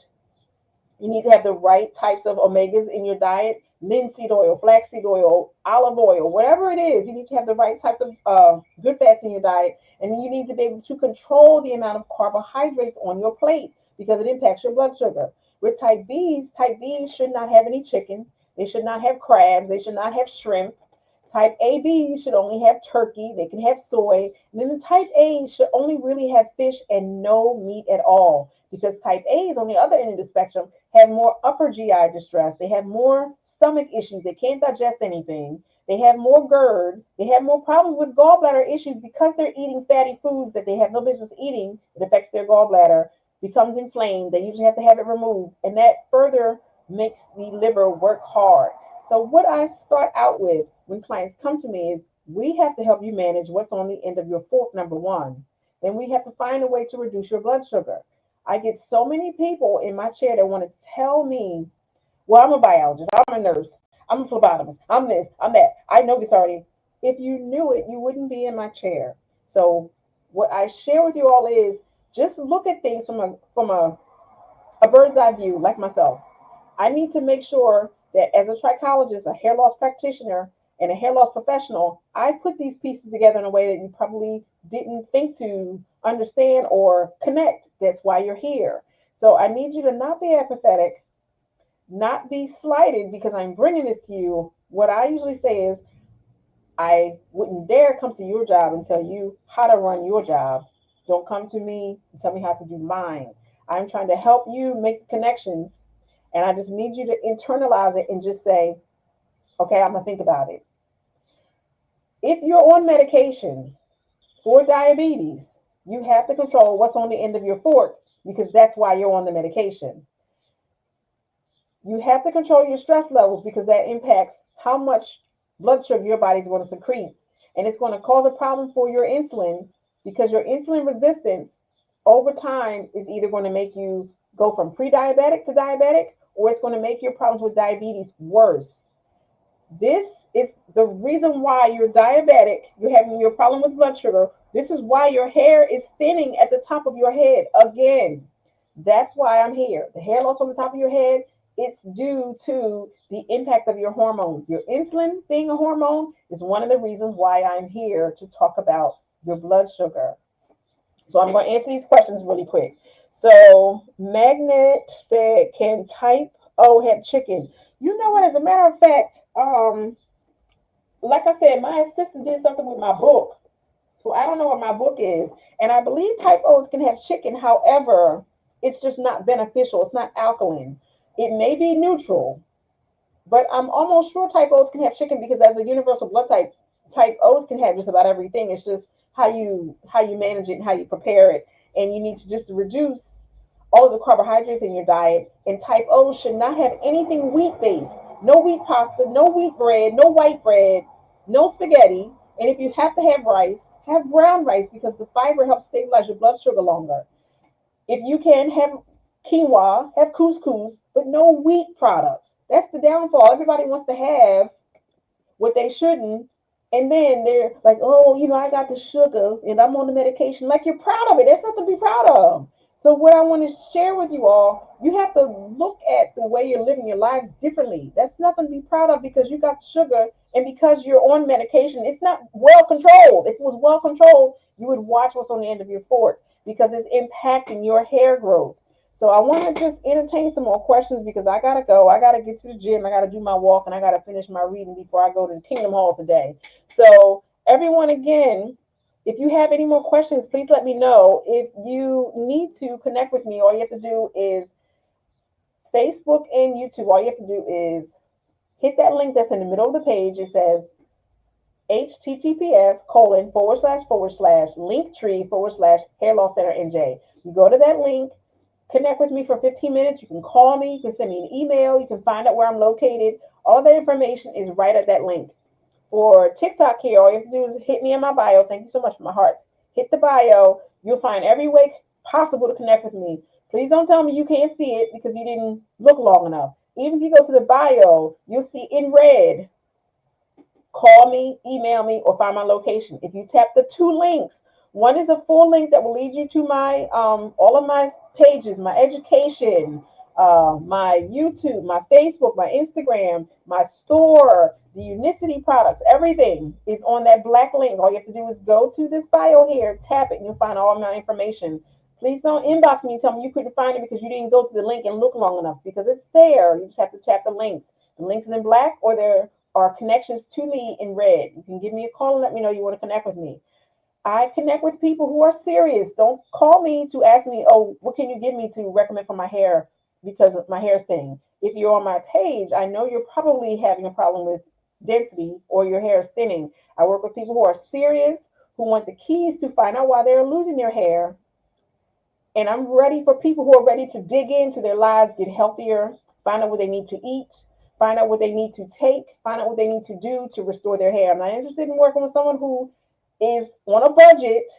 You need to have the right types of omegas in your diet: linseed oil, flaxseed oil, olive oil, whatever it is. You need to have the right types of good fats in your diet, and you need to be able to control the amount of carbohydrates on your plate because it impacts your blood sugar. With type Bs should not have any chicken. They should not have crabs. They should not have shrimp. Type AB should only have turkey. They can have soy. And then the type A should only really have fish and no meat at all. Because type A's on the other end of the spectrum have more upper GI distress. They have more stomach issues. They can't digest anything. They have more GERD. They have more problems with gallbladder issues because they're eating fatty foods that they have no business eating. It affects their gallbladder, becomes inflamed. They usually have to have it removed. And that further makes the liver work hard. So what I start out with when clients come to me is we have to help you manage what's on the end of your fork, number one. Then we have to find a way to reduce your blood sugar. I get so many people in my chair that want to tell me, well, I'm a biologist, I'm a nurse, I'm a phlebotomist, I'm this, I'm that. I know this already. If you knew it, you wouldn't be in my chair. So what I share with you all is just look at things from a bird's eye view, like myself. I need to make sure that as a trichologist, a hair loss practitioner, and a hair loss professional, I put these pieces together in a way that you probably didn't think to understand or connect. That's why you're here. So I need you to not be apathetic, not be slighted because I'm bringing this to you. What I usually say is, I wouldn't dare come to your job and tell you how to run your job. Don't come to me and tell me how to do mine. I'm trying to help you make the connections, and I just need you to internalize it and just say, okay, I'm going to think about it. If you're on medication for diabetes, you have to control what's on the end of your fork because that's why you're on the medication. You have to control your stress levels because that impacts how much blood sugar your body's going to secrete. And it's going to cause a problem for your insulin because your insulin resistance over time is either going to make you go from pre diabetic to diabetic or it's going to make your problems with diabetes worse. This is the reason why you're diabetic, you're having your problem with blood sugar. This is why your hair is thinning at the top of your head again. That's why I'm here. The hair loss on the top of your head, it's due to the impact of your hormones. Your insulin being a hormone is one of the reasons why I'm here to talk about your blood sugar. So I'm going to answer these questions really quick. So Magnet said, can type O have chicken? You know what? As a matter of fact, like I said, my assistant did something with my book. So I don't know what my book is. And I believe type O's can have chicken. However, it's just not beneficial. It's not alkaline. It may be neutral, but I'm almost sure type O's can have chicken because as a universal blood type, type O's can have just about everything. It's just how you manage it and how you prepare it. And you need to just reduce all of the carbohydrates in your diet. And type O's should not have anything wheat based. No wheat pasta, no wheat bread, no white bread, no spaghetti. And if you have to have rice, have brown rice because the fiber helps stabilize your blood sugar longer. If you can have quinoa, have couscous, but no wheat products. That's the downfall. Everybody wants to have what they shouldn't. And then they're like, oh, I got the sugar and I'm on the medication. Like you're proud of it. That's nothing to be proud of. So what I want to share with you all, you have to look at the way you're living your lives differently. That's nothing to be proud of because you got sugar and because you're on medication. It's not well controlled. If it was well controlled, you would watch what's on the end of your fork because it's impacting your hair growth. So I want to just entertain some more questions because I gotta go. I gotta get to the gym. I gotta do my walk, and I gotta finish my reading before I go to Kingdom Hall today. So everyone, again, if you have any more questions, please let me know. If you need to connect with me, all you have to do is Facebook and YouTube. All you have to do is hit that link that's in the middle of the page. It says https://linktree/hair loss center NJ. You go to that link. Connect with me for 15 minutes. You can call me. You can send me an email. You can find out where I'm located. All that information is right at that link. For TikTok here, all you have to do is hit me in my bio. Thank you so much for my heart. Hit the bio. You'll find every way possible to connect with me. Please don't tell me you can't see it because you didn't look long enough. Even if you go to the bio, you'll see in red, call me, email me, or find my location. If you tap the two links, one is a full link that will lead you to my all of my pages, my education, my YouTube, my Facebook, my Instagram, my store, the Unicity products, everything is on that black link. All you have to do is go to this bio here, tap it, and you'll find all of my information. Please don't inbox me and tell me you couldn't find it because you didn't go to the link and look long enough because it's there. You just have to tap the links. The links is in black or there are connections to me in red. You can give me a call and let me know you want to connect with me. I connect with people who are serious. Don't call me to ask me, oh, what can you give me to recommend for my hair because of my hair thing. If you're on my page, I know you're probably having a problem with density or your hair is thinning. I work with people who are serious, who want the keys to find out why they're losing their hair. And I'm ready for people who are ready to dig into their lives, get healthier, find out what they need to eat, find out what they need to take, find out what they need to do to restore their hair. I'm not interested in working with someone who is on a budget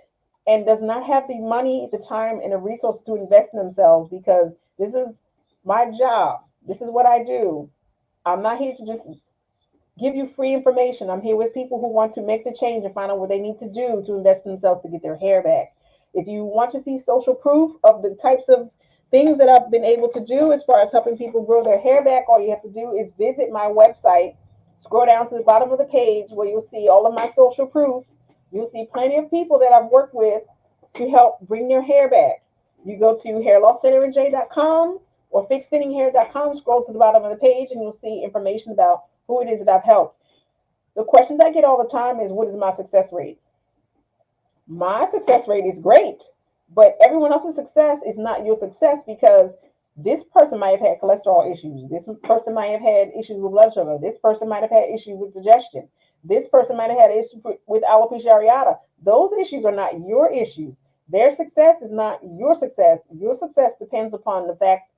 and does not have the money, the time, and the resources to invest in themselves because this is my job. This is what I do. I'm not here to just give you free information. I'm here with people who want to make the change and find out what they need to do to invest in themselves to get their hair back. If you want to see social proof of the types of things that I've been able to do as far as helping people grow their hair back, all you have to do is visit my website. Scroll down to the bottom of the page where you'll see all of my social proof. You'll see plenty of people that I've worked with to help bring their hair back. You go to hairlosscenternj.com or fixedthinninghair.com, scroll to the bottom of the page, and you'll see information about who it is that I've helped. The questions I get all the time is, what is my success rate? My success rate is great, but everyone else's success is not your success because this person might have had cholesterol issues. This person might have had issues with blood sugar. This person might have had issues with digestion. This person might have had issues with alopecia areata. Those issues are not your issues. Their success is not your success. Your success depends upon the fact,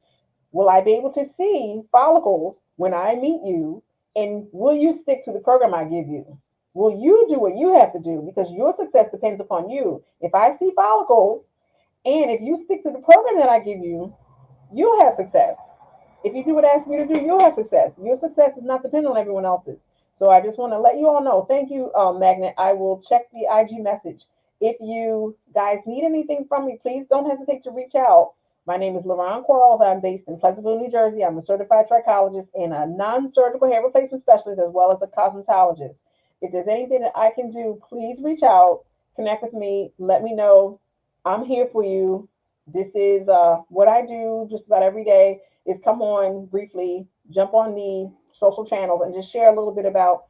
will I be able to see follicles when I meet you? And will you stick to the program I give you? Will you do what you have to do? Because your success depends upon you. If I see follicles and if you stick to the program that I give you, you'll have success. If you do what I ask you to do, you'll have success. Your success is not dependent on everyone else's. So I just want to let you all know. Thank you, Magnet. I will check the IG message. If you guys need anything from me, please don't hesitate to reach out. My name is LaRon Quarles. I'm based in Pleasantville, New Jersey. I'm a certified trichologist and a non-surgical hair replacement specialist, as well as a cosmetologist. If there's anything that I can do, please reach out, connect with me, let me know. I'm here for you. This is what I do just about every day is come on briefly, jump on the social channels and just share a little bit about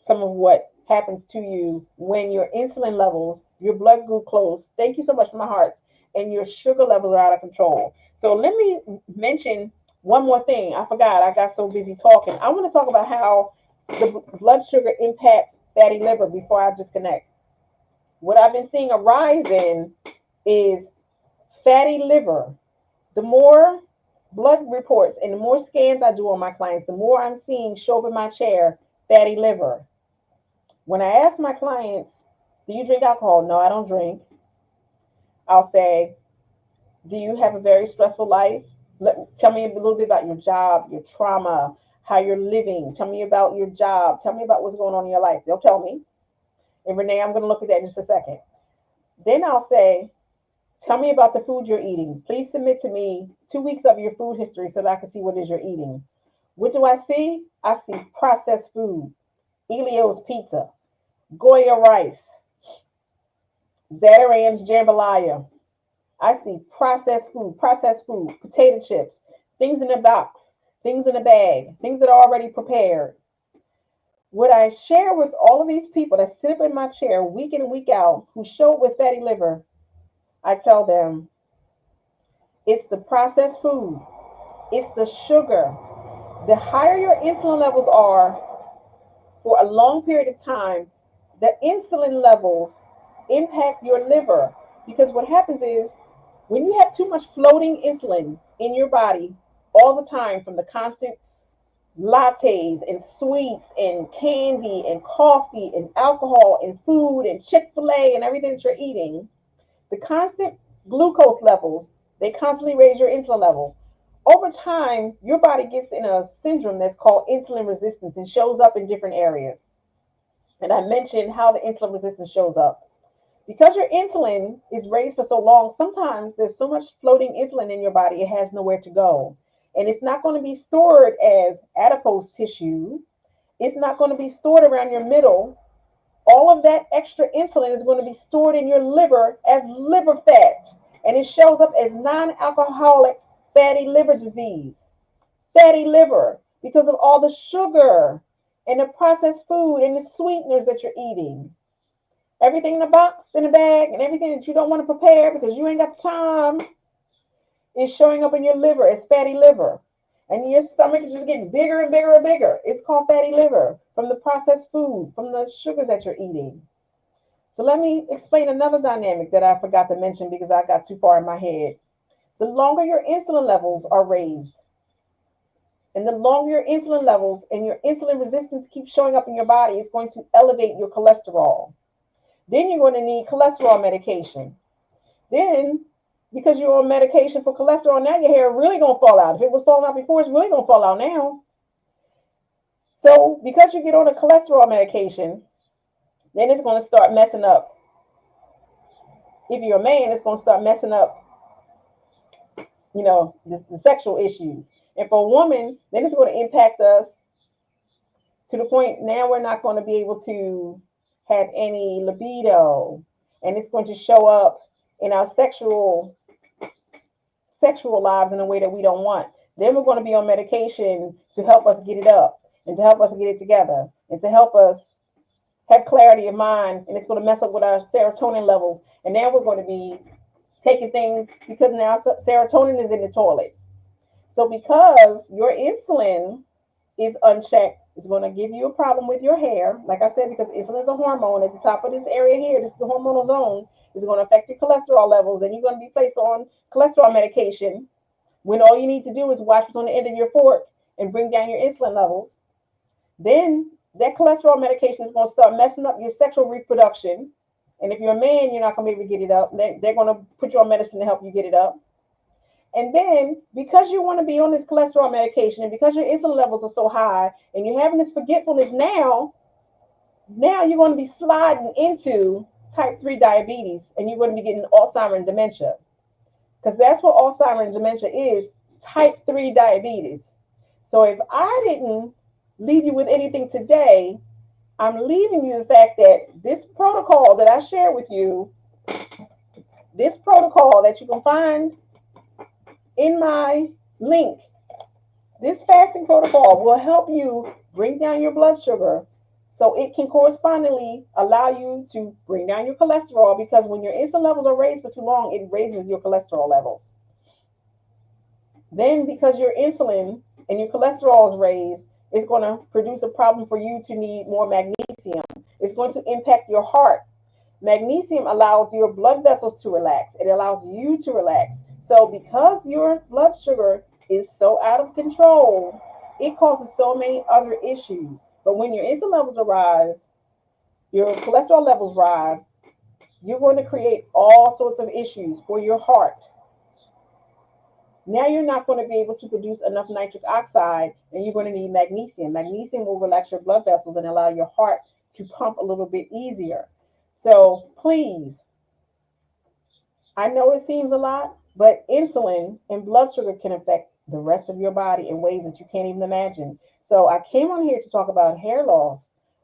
some of what happens to you when your insulin levels, your blood glucose, thank you so much from my heart, and your sugar levels are out of control. So let me mention one more thing. I forgot, I got so busy talking. I want to talk about how the blood sugar impacts fatty liver before I disconnect. What I've been seeing a rise in is fatty liver. The more blood reports and the more scans I do on my clients, the more I'm seeing show up in my chair fatty liver. When I ask my clients, do you drink alcohol? No, I don't drink. I'll say, do you have a very stressful life? Tell me a little bit about your job, your trauma, how you're living. Tell me about your job. Tell me about what's going on in your life. They'll tell me. And Renee, I'm going to look at that in just a second. Then I'll say, tell me about the food you're eating. Please submit to me 2 weeks of your food history so that I can see what it is you're eating. What do I see? I see processed food, Elio's pizza, Goya rice, Zatarain's jambalaya. I see processed food, potato chips, things in a box, things in a bag, things that are already prepared. What I share with all of these people that sit up in my chair week in and week out who show up with fatty liver, I tell them it's the processed food, it's the sugar. The higher your insulin levels are for a long period of time, the insulin levels impact your liver. Because what happens is when you have too much floating insulin in your body all the time from the constant lattes and sweets and candy and coffee and alcohol and food and Chick-fil-A and everything that you're eating, the constant glucose levels, they constantly raise your insulin levels. Over time, your body gets in a syndrome that's called insulin resistance and shows up in different areas. And I mentioned how the insulin resistance shows up. Because your insulin is raised for so long, sometimes there's so much floating insulin in your body, it has nowhere to go. And it's not going to be stored as adipose tissue. It's not going to be stored around your middle. All of that extra insulin is going to be stored in your liver as liver fat. And it shows up as non-alcoholic fatty liver disease. Fatty liver, because of all the sugar and the processed food and the sweeteners that you're eating. Everything in the box, in the bag, and everything that you don't want to prepare because you ain't got the time is showing up in your liver as fatty liver. And your stomach is just getting bigger and bigger and bigger. It's called fatty liver from the processed food, from the sugars that you're eating. So let me explain another dynamic that I forgot to mention because I got too far in my head. The longer your insulin levels are raised, and the longer your insulin levels and your insulin resistance keeps showing up in your body, it's going to elevate your cholesterol. Then you're going to need cholesterol medication. Then, because you're on medication for cholesterol, now your hair really going to fall out. If it was falling out before, it's really going to fall out now. So because you get on a cholesterol medication, then it's going to start messing up. If you're a man, it's going to start messing up, the sexual issues. And for a woman, then it's going to impact us to the point now we're not going to be able to have any libido. And it's going to show up in our sexual lives in a way that we don't want. Then we're going to be on medication to help us get it up and to help us get it together and to help us have clarity of mind. And it's going to mess up with our serotonin levels. And now we're going to be taking things because now serotonin is in the toilet. So because your insulin is unchecked, it's going to give you a problem with your hair. Like I said, because insulin is a hormone at the top of this area here, this is the hormonal zone, is going to affect your cholesterol levels. Then you're going to be placed on cholesterol medication when all you need to do is watch what's on the end of your fork and bring down your insulin levels. Then that cholesterol medication is going to start messing up your sexual reproduction. And if you're a man, you're not going to be able to get it up. They're going to put you on medicine to help you get it up. And then, because you want to be on this cholesterol medication and because your insulin levels are so high and you're having this forgetfulness now you're going to be sliding into type 3 diabetes and you're going to be getting Alzheimer's and dementia. Because that's what Alzheimer's and dementia is, type 3 diabetes. So if I didn't leave you with anything today, I'm leaving you the fact that this protocol that I share with you, this protocol that you can find in my link, this fasting protocol will help you bring down your blood sugar so it can correspondingly allow you to bring down your cholesterol, because when your insulin levels are raised for too long, it raises your cholesterol levels. Then because your insulin and your cholesterol is raised, it's going to produce a problem for you to need more magnesium. It's going to impact your heart. Magnesium allows your blood vessels to relax. It allows you to relax. So because your blood sugar is so out of control, it causes so many other issues. But when your insulin levels rise, your cholesterol levels rise, you're going to create all sorts of issues for your heart. Now you're not going to be able to produce enough nitric oxide, and you're going to need magnesium. Magnesium will relax your blood vessels and allow your heart to pump a little bit easier. So please, I know it seems a lot, but insulin and blood sugar can affect the rest of your body in ways that you can't even imagine. So I came on here to talk about hair loss,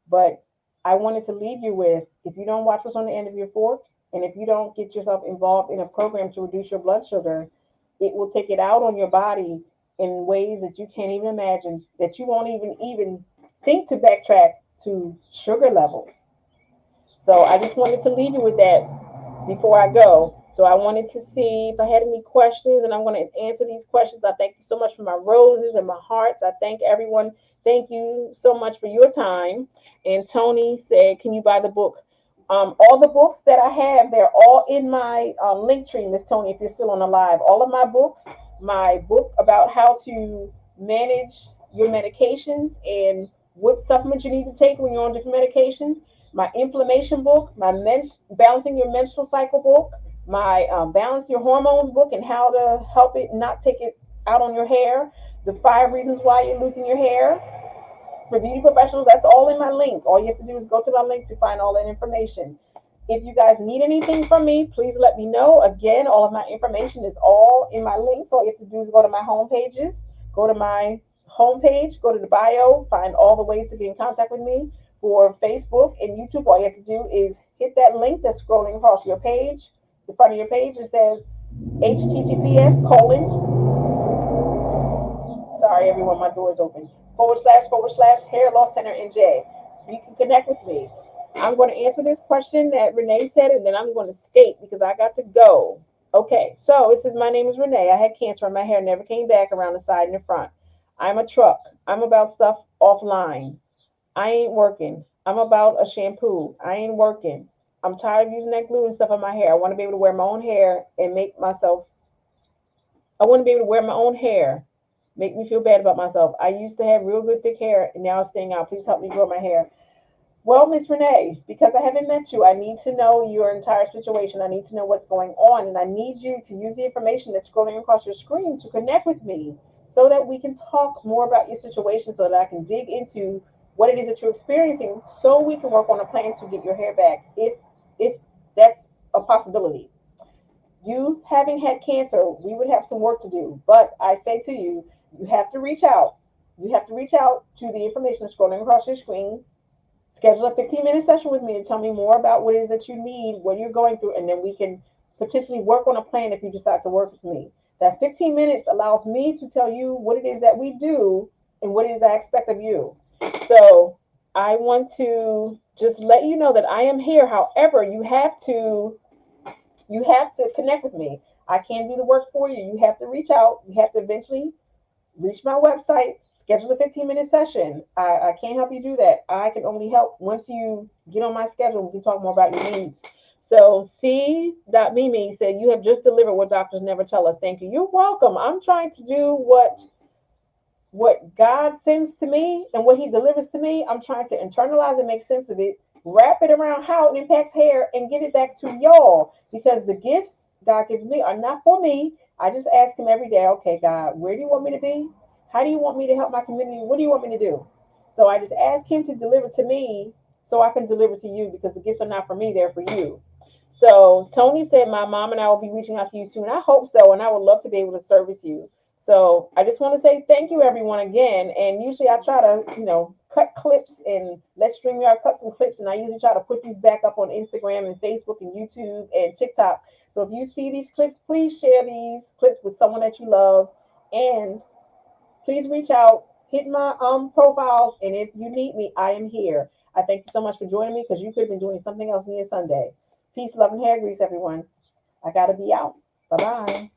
but I wanted to leave you with, if you don't watch what's on the end of your fork, and if you don't get yourself involved in a program to reduce your blood sugar, it will take it out on your body in ways that you can't even imagine, that you won't even think to backtrack to sugar levels. So I just wanted to leave you with that before I go. So I wanted to see if I had any questions, and I'm going to answer these questions. I thank you so much for my roses and my hearts. I thank everyone. Thank you so much for your time. And Tony said, "Can you buy the book?" All the books that I have, they're all in my link tree, Miss Tony. If you're still on the live, all of my books, my book about how to manage your medications and what supplements you need to take when you're on different medications, my inflammation book, my balancing your menstrual cycle book, my balance your hormones book and how to help it not take it out on your hair, the 5 reasons why you're losing your hair for beauty professionals. That's all in my link. All you have to do is go to my link to find all that information. If you guys need anything from me, please let me know. Again, all of my information is all in my links. All you have to do is go to my home pages, go to my homepage, go to the bio, find all the ways to get in contact with me. For Facebook and YouTube, all you have to do is hit that link that's scrolling across your page, the front of your page. It says https colon, sorry everyone, my door is open, // hair loss center NJ. You can connect with me. I'm going to answer this question that Renee said, and then I'm going to skate because I got to go. Okay, so it says, my name is Renee. I had cancer and my hair never came back around the side and the front. I'm a truck. I'm about stuff offline. I ain't working. I'm about a shampoo. I ain't working. I'm tired of using that glue and stuff on my hair. I want to be able to wear my own hair and make myself, I want to be able to wear my own hair. Make me feel bad about myself. I used to have real good thick hair and now it's staying out. Please help me grow my hair. Well, Miss Renee, because I haven't met you, I need to know your entire situation. I need to know what's going on, and I need you to use the information that's scrolling across your screen to connect with me so that we can talk more about your situation, so that I can dig into what it is that you're experiencing, so we can work on a plan to get your hair back, if that's a possibility. You having had cancer, we would have some work to do, but I say to you, you have to reach out. You have to reach out to the information scrolling across your screen. Schedule a 15-minute session with me and tell me more about what it is that you need, what you're going through, and then we can potentially work on a plan if you decide to work with me. That 15 minutes allows me to tell you what it is that we do and what it is I expect of you. So I want to just let you know that I am here. However, you have to connect with me. I can't do the work for you. You have to reach out. You have to eventually reach my website, schedule a 15-minute session. I can't help you do that. I can only help once you get on my schedule. We can talk more about your needs. So C.Mimi said, you have just delivered what doctors never tell us. Thank you. You're welcome. I'm trying to do what God sends to me and what he delivers to me. I'm trying to internalize and make sense of it, wrap it around how it impacts hair, and give it back to y'all, because the gifts God gives me are not for me. I just ask him every day, okay, God, where do you want me to be? How do you want me to help my community? What do you want me to do? So I just ask him to deliver to me so I can deliver to you, because the gifts are not for me, they're for you. So Tony said, my mom and I will be reaching out to you soon. I hope so, and I would love to be able to service you. So I just want to say thank you, everyone, again. And usually I try to, cut clips and let StreamYard cut some clips. And I usually try to put these back up on Instagram and Facebook and YouTube and TikTok. So if you see these clips, please share these clips with someone that you love. And please reach out, hit my profiles. And if you need me, I am here. I thank you so much for joining me, because you could have been doing something else on your Sunday. Peace, love, and hair grease, everyone. I got to be out. Bye-bye.